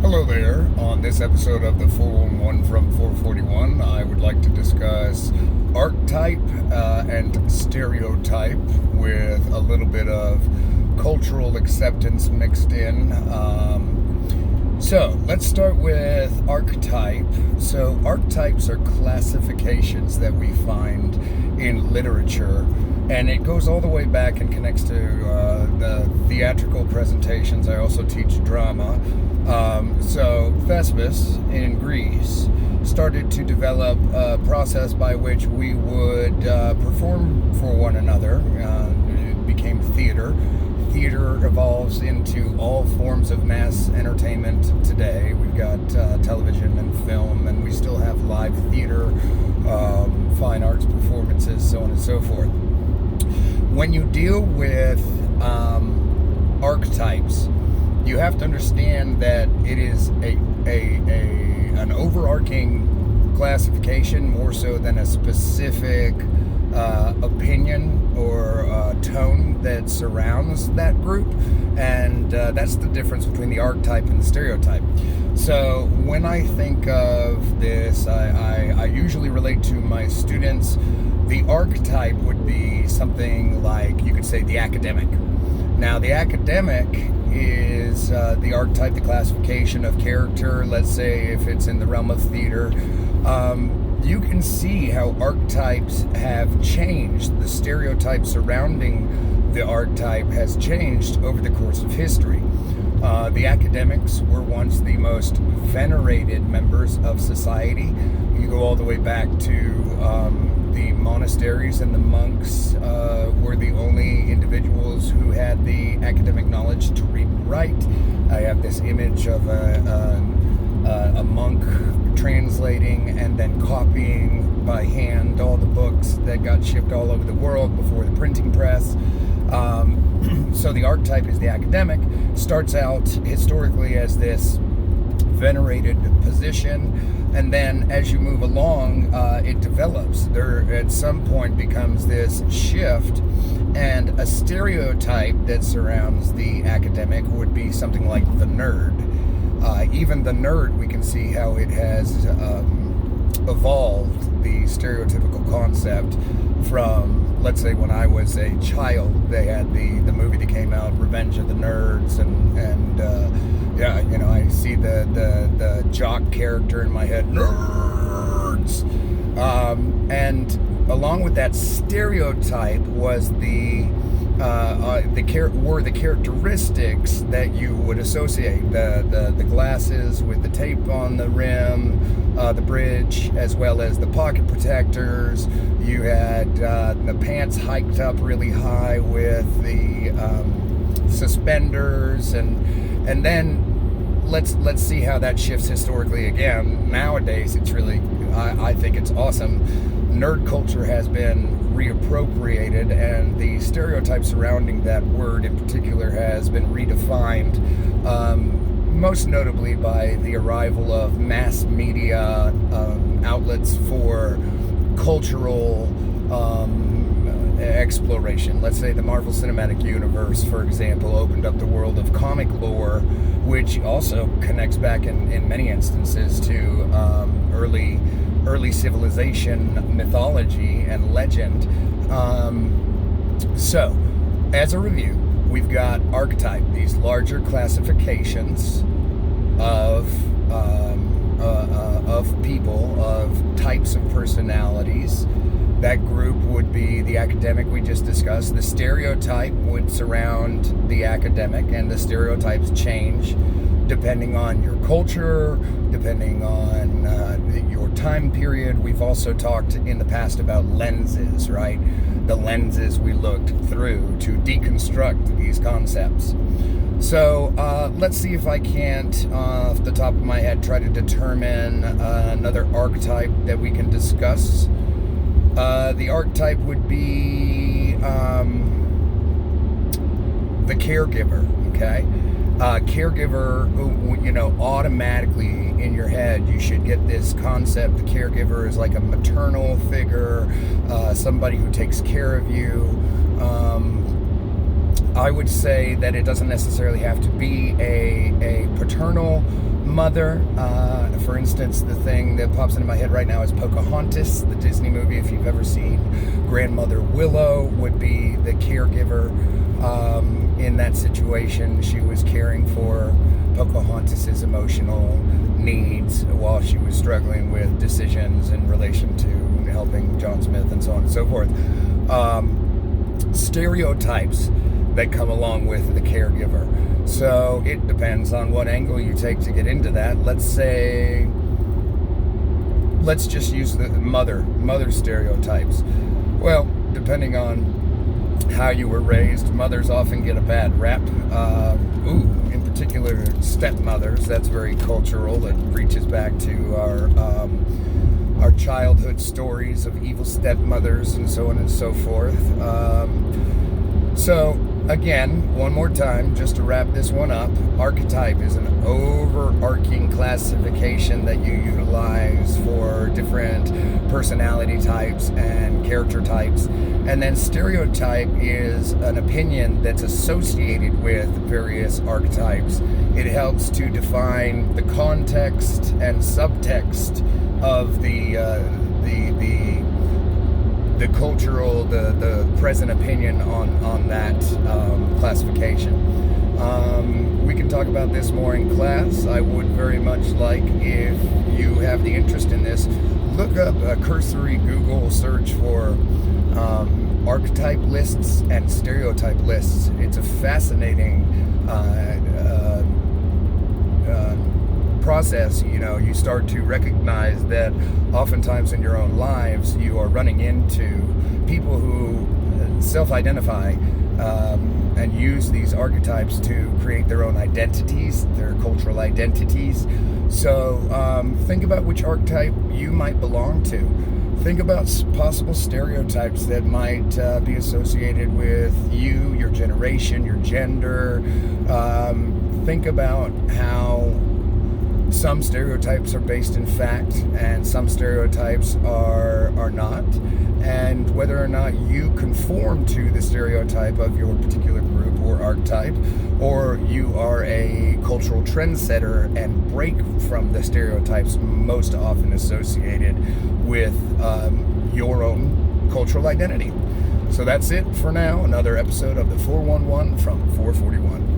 Hello there. On this episode of the 411 from 441, I would like to discuss archetype and stereotype with a little bit of cultural acceptance mixed in. So let's start with archetype. So archetypes are classifications that we find in literature, and it goes all the way back and connects to the theatrical presentations. I also teach drama. So Thespis in Greece started to develop a process by which we would perform for one another. It became theater. Theater evolves into all forms of mass entertainment today. We've got television and film, and we still have live theater, fine arts performances, so on and so forth. When you deal with archetypes, you have to understand that it is an overarching classification more so than a specific opinion or tone that surrounds that group, and that's the difference between the archetype and the stereotype. So when I think of this, I usually relate to my students. The archetype would be something like, you could say, the academic. Now, the academic is the archetype, the classification of character. Let's say if it's in the realm of theater, you can see how archetypes have changed. The stereotype surrounding the archetype has changed over the course of history. The academics were once the most venerated members of society. You go all the way back to the monasteries, and the monks were the only individuals who had the academic knowledge to read and write. I have this image of a monk translating and then copying by hand all the books that got shipped all over the world before the printing press. So the archetype is the academic, starts out historically as this venerated position, and then as you move along, it develops. There at some point becomes this shift, and a stereotype that surrounds the academic would be something like the nerd. Even the nerd, we can see how it has evolved, the stereotypical concept from, let's say, when I was a child. They had the movie that came out, Revenge of the Nerds, and yeah, you know, I see the jock character in my head, nerds, and along with that stereotype was the characteristics that you would associate, the glasses with the tape on the rim, the bridge, as well as the pocket protectors. You had the pants hiked up really high with the suspenders, and then let's see how that shifts historically again. Nowadays, it's really, I think it's awesome. Nerd culture has been reappropriated, and the stereotype surrounding that word in particular has been redefined, most notably by the arrival of mass media outlets for cultural exploration. Let's say the Marvel Cinematic Universe, for example, opened up the world of comic lore, which also connects back in many instances to early civilization mythology and legend. So, as a review, we've got archetype, these larger classifications of people, of types of personalities. That group would be the academic we just discussed. The stereotype would surround the academic, and the stereotypes change depending on your culture, depending on your time period. We've also talked in the past about lenses, right? The lenses we looked through to deconstruct these concepts. So let's see if I can't, off the top of my head, try to determine another archetype that we can discuss. The archetype would be the caregiver, okay? Caregiver, you know, automatically in your head, you should get this concept. The caregiver is like a maternal figure, somebody who takes care of you. I would say that it doesn't necessarily have to be a paternal mother. For instance, the thing that pops into my head right now is Pocahontas, the Disney movie. If you've ever seen, Grandmother Willow would be the caregiver in that situation. She was caring for Pocahontas's emotional needs while she was struggling with decisions in relation to helping John Smith and so on and so forth. Stereotypes that come along with the caregiver. So it depends on what angle you take to get into that. Let's just use the mother stereotypes. Well, depending on how you were raised, mothers often get a bad rap. In particular, stepmothers. That's very cultural. It reaches back to our childhood stories of evil stepmothers and so on and so forth. So again, one more time, just to wrap this one up, archetype is an overarching classification that you utilize for different personality types and character types. And then stereotype is an opinion that's associated with various archetypes. It helps to define the context and subtext of the cultural, the present opinion on that classification. We can talk about this more in class. I would very much like, if you have the interest in this, look up a cursory Google search for archetype lists and stereotype lists. It's a fascinating process. You start to recognize that oftentimes in your own lives you are running into people who self-identify and use these archetypes to create their own identities, their cultural identities. So think about which archetype you might belong to. Think about possible stereotypes that might be associated with you, your generation, your gender. Think about how some stereotypes are based in fact and some stereotypes are not, and whether or not you conform to the stereotype of your particular group or archetype, or you are a cultural trendsetter and break from the stereotypes most often associated with your own cultural identity. So that's it for now. Another episode of the 411 from 441.